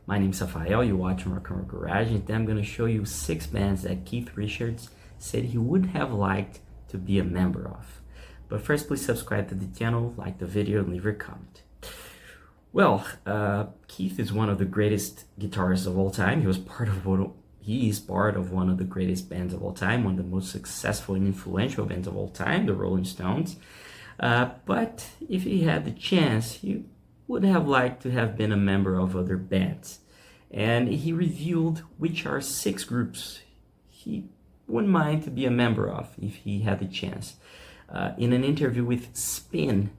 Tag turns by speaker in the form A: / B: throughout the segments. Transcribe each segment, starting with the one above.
A: My name's Rafael, you're watching Rock and Roll Garage, and today I'm going to show you 6 bands that Keith Richards said he would have liked to be a member of. But first, please subscribe to the channel, like the video, and leave your comment. Well, Keith is one of the greatest guitarists of all time. He is part of one of the greatest bands of all time, one of the most successful and influential bands of all time, the Rolling Stones. But if he had the chance, he would have liked to have been a member of other bands. And he revealed which are 6 groups he wouldn't mind to be a member of if he had the chance. In an interview with Spin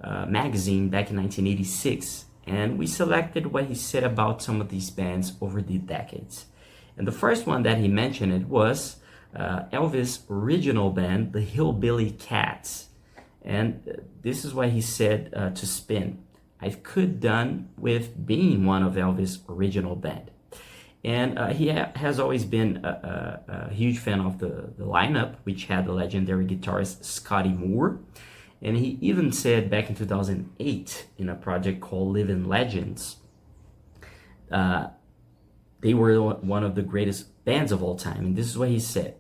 A: magazine back in 1986, and we selected what he said about some of these bands over the decades. And the first one that he mentioned was Elvis' original band, the Hillbilly Cats. And this is what he said to Spin: I could done with being one of Elvis' original band. And he has always been a huge fan of the lineup, which had the legendary guitarist Scotty Moore. And he even said back in 2008 in a project called Living Legends, they were one of the greatest bands of all time. And this is what he said: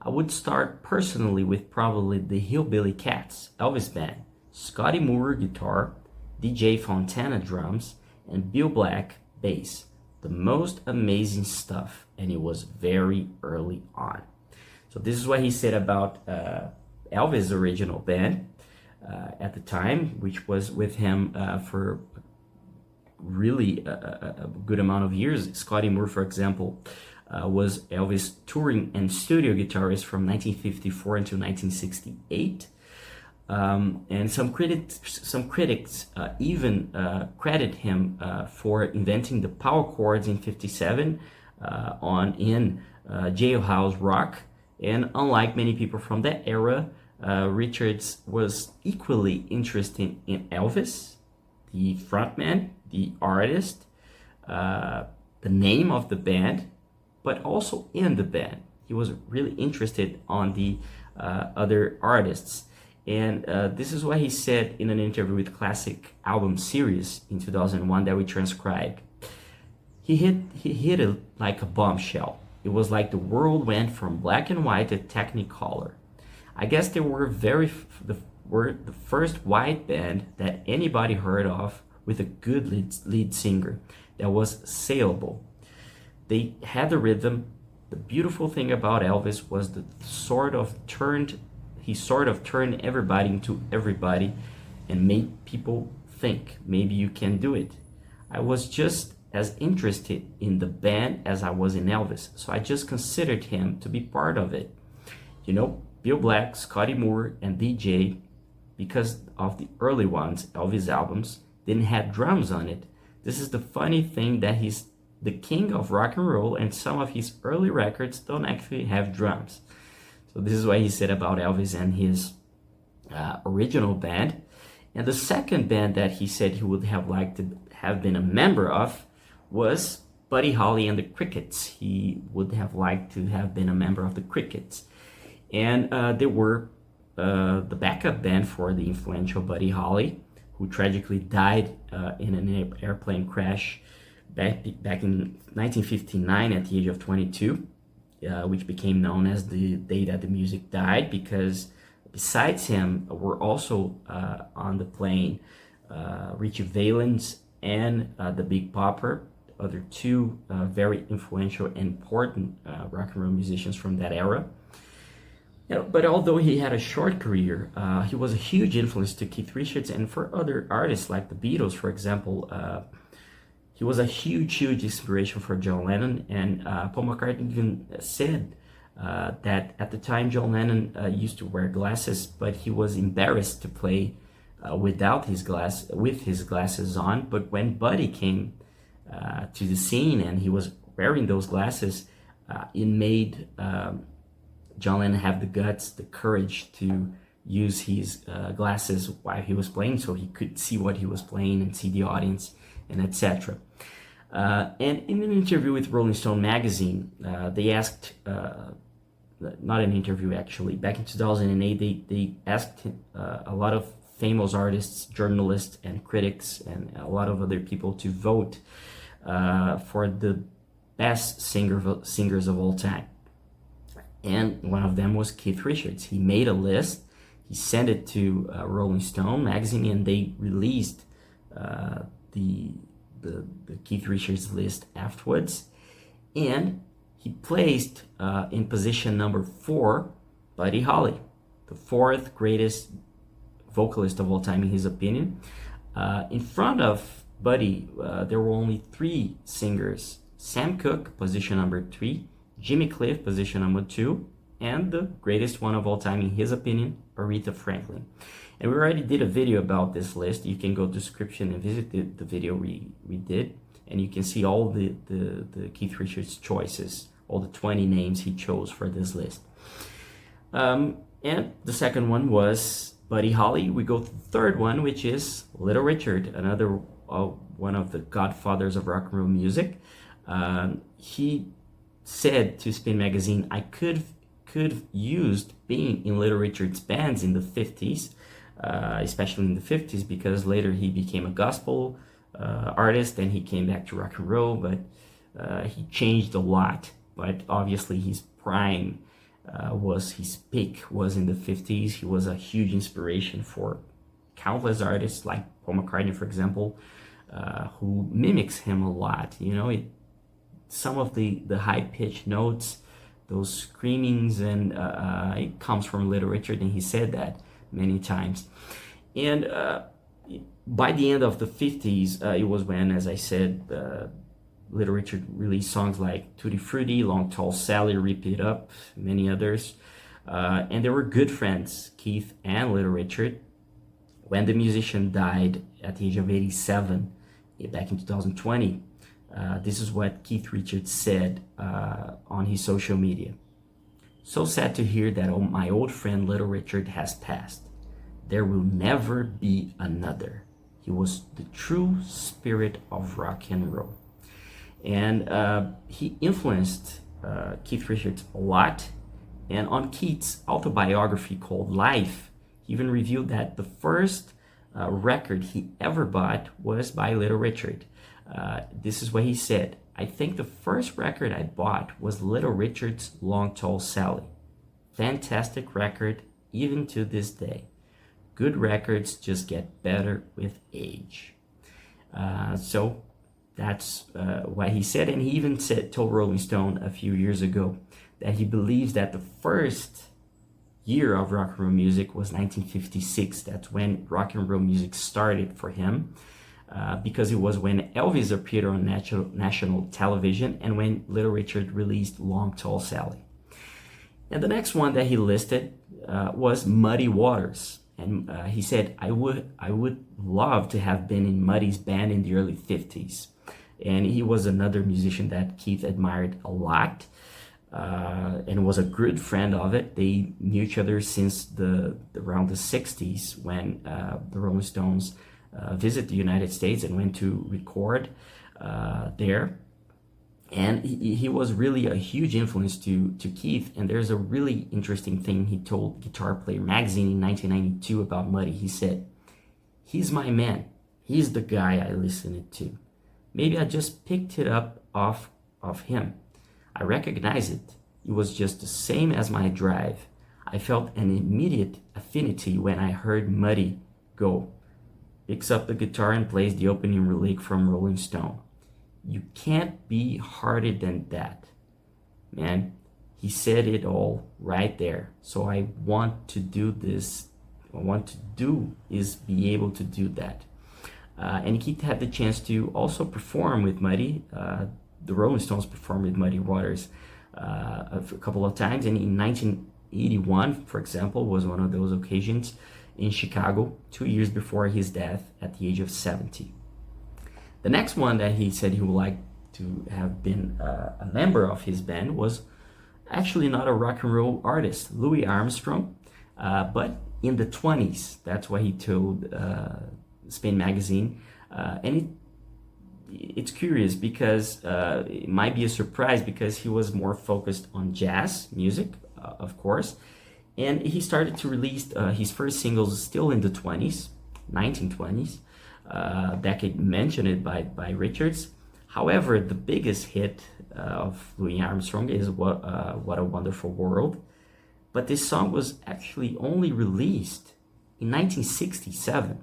A: I would start personally with probably the Hillbilly Cats, Elvis band, Scotty Moore guitar, DJ Fontana drums, and Bill Black bass. The most amazing stuff, and it was very early on. So this is what he said about Elvis' original band at the time, which was with him for really a good amount of years. Scotty Moore, for example, was Elvis' touring and studio guitarist from 1954 until 1968. And some critics even credit him for inventing the power chords in '57 in Jailhouse Rock. And unlike many people from that era, Richards was equally interested in Elvis, the frontman, the artist, the name of the band, but also in the band. He was really interested on the other artists. And this is what he said in an interview with Classic Album Series in 2001 that we transcribed. He hit it like a bombshell. It was like the world went from black and white to Technicolor. I guess they were the first white band that anybody heard of with a good lead singer that was saleable. They had the rhythm. The beautiful thing about Elvis was he sort of turned everybody into everybody and made people think maybe you can do it. I was just as interested in the band as I was in Elvis, so I just considered him to be part of it. You know, Bill Black, Scotty Moore, and DJ, because of the early ones, Elvis albums, didn't have drums on it. This is the funny thing, that he's the king of rock and roll, and some of his early records don't actually have drums. So this is what he said about Elvis and his original band. And the second band that he said he would have liked to have been a member of was Buddy Holly and the Crickets. He would have liked to have been a member of the Crickets. And they were the backup band for the influential Buddy Holly, who tragically died in an airplane crash back in 1959 at the age of 22. Which became known as the day that the music died, because besides him were also on the plane Richie Valens and the Big Popper, other 2 very influential and important rock and roll musicians from that era. But although he had a short career, he was a huge influence to Keith Richards and for other artists like the Beatles, for example. He was a huge inspiration for John Lennon, and Paul McCartney even said that at the time John Lennon used to wear glasses, but he was embarrassed to play with his glasses on. But when Buddy came to the scene and he was wearing those glasses, it made John Lennon have the guts, the courage to use his glasses while he was playing, so he could see what he was playing and see the audience, and etc. And in an interview with Rolling Stone magazine, they asked, not an interview actually, back in 2008, they asked a lot of famous artists, journalists, and critics, and a lot of other people to vote for the best singers of all time. And one of them was Keith Richards. He made a list. He sent it to Rolling Stone magazine, and they released the Keith Richards list afterwards. And he placed in position number 4 Buddy Holly, the 4th greatest vocalist of all time in his opinion. In front of Buddy, there were only 3 singers: Sam Cooke, position number 3, Jimmy Cliff, position number 2, and the greatest one of all time in his opinion, Aretha Franklin. And we already did a video about this list. You can go to description and visit the video we did, and you can see all the Keith Richards choices, all the 20 names he chose for this list. And the second one was Buddy Holly. We go to the third one, which is Little Richard, another one of the godfathers of rock and roll music. He said to Spin Magazine, I could have used being in Little Richard's bands in the 50s, especially in the 50s, because later he became a gospel artist and he came back to rock and roll, but he changed a lot. But obviously his prime his peak was in the 50s. He was a huge inspiration for countless artists like Paul McCartney, for example, who mimics him a lot. You know, some of the high-pitched notes, those screamings, and it comes from Little Richard, and he said that many times. And by the end of the 50s, it was when, as I said, Little Richard released songs like Tutti Frutti, Long Tall Sally, Rip It Up, many others. And they were good friends, Keith and Little Richard. When the musician died at the age of 87, back in 2020, this is what Keith Richards said on his social media. So sad to hear that my old friend Little Richard has passed. There will never be another. He was the true spirit of rock and roll. And he influenced Keith Richards a lot. And on Keith's autobiography called Life, he even revealed that the first record he ever bought was by Little Richard. This is what he said: I think the first record I bought was Little Richard's Long Tall Sally. Fantastic record, even to this day. Good records just get better with age. So that's what he said. And he even told Rolling Stone a few years ago that he believes that the first year of rock and roll music was 1956. That's when rock and roll music started for him. Because it was when Elvis appeared on national television and when Little Richard released Long Tall Sally. And the next one that he listed was Muddy Waters. And he said, I would love to have been in Muddy's band in the early 50s. And he was another musician that Keith admired a lot and was a good friend of it. They knew each other since around the 60s when the Rolling Stones visit the United States and went to record there. And he was really a huge influence to Keith. And there's a really interesting thing he told Guitar Player magazine in 1992 about Muddy. He said, he's my man. He's the guy I listened to. Maybe I just picked it up off of him. I recognize it. It was just the same as my drive. I felt an immediate affinity when I heard Muddy go. Picks up the guitar and plays the opening lick from Rolling Stone. You can't be harder than that. Man, he said it all right there. So I want to do this. What I want to do is be able to do that. And Keith had the chance to also perform with Muddy. The Rolling Stones performed with Muddy Waters a couple of times. And in 1981, for example, was one of those occasions in Chicago, 2 years before his death at the age of 70. The next one that he said he would like to have been a member of his band was actually not a rock and roll artist, Louis Armstrong, but in the 20s. That's what he told Spin Magazine. And it's curious because it might be a surprise because he was more focused on jazz music, of course. And he started to release his first singles still in the 1920s. Decade mentioned it by Richards. However, the biggest hit of Louis Armstrong is What a Wonderful World. But this song was actually only released in 1967.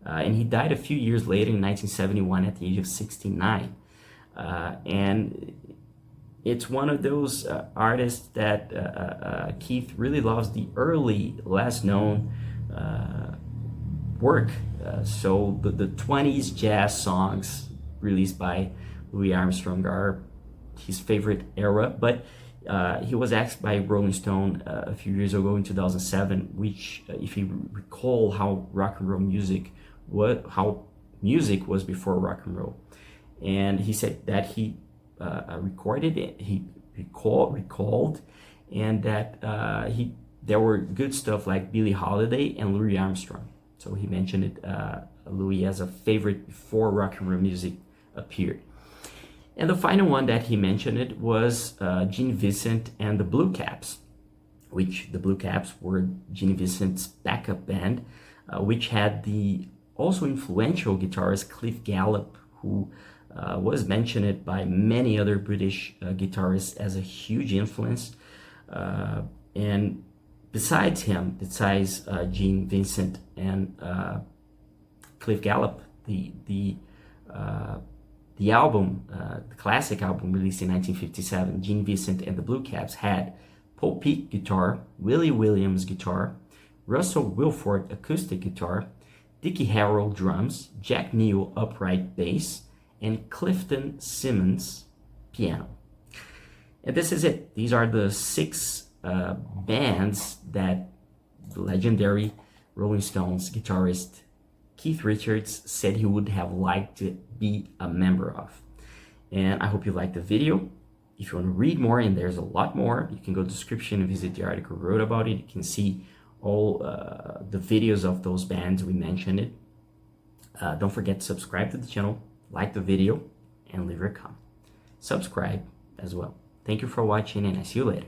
A: And he died a few years later in 1971 at the age of 69. And it's one of those artists that Keith really loves, the early, less known work. So the 20s jazz songs released by Louis Armstrong are his favorite era, but he was asked by Rolling Stone a few years ago in 2007, which, if you recall how rock and roll music how music was before rock and roll, and he said that he recorded it, he recalled, and that there were good stuff like Billie Holiday and Louis Armstrong. So he mentioned it, Louis, as a favorite before rock and roll music appeared. And the final one that he mentioned it was Gene Vincent and the Blue Caps, which the Blue Caps were Gene Vincent's backup band, which had the also influential guitarist Cliff Gallup, who was mentioned by many other British guitarists as a huge influence. And besides him, Gene Vincent and Cliff Gallup, the album, the classic album released in 1957, Gene Vincent and the Blue Caps, had Paul Peek guitar, Willie Williams guitar, Russell Wilford acoustic guitar, Dickie Harrell drums, Jack Neal upright bass, and Clifton Simmons piano. And this is it. These are the 6 bands that the legendary Rolling Stones guitarist Keith Richards said he would have liked to be a member of. And I hope you liked the video. If you want to read more, and there's a lot more, you can go to the description and visit the article I wrote about it. You can see all the videos of those bands we mentioned it. Don't forget to subscribe to the channel, like the video, and leave a comment. Subscribe as well. Thank you for watching, and I see you later.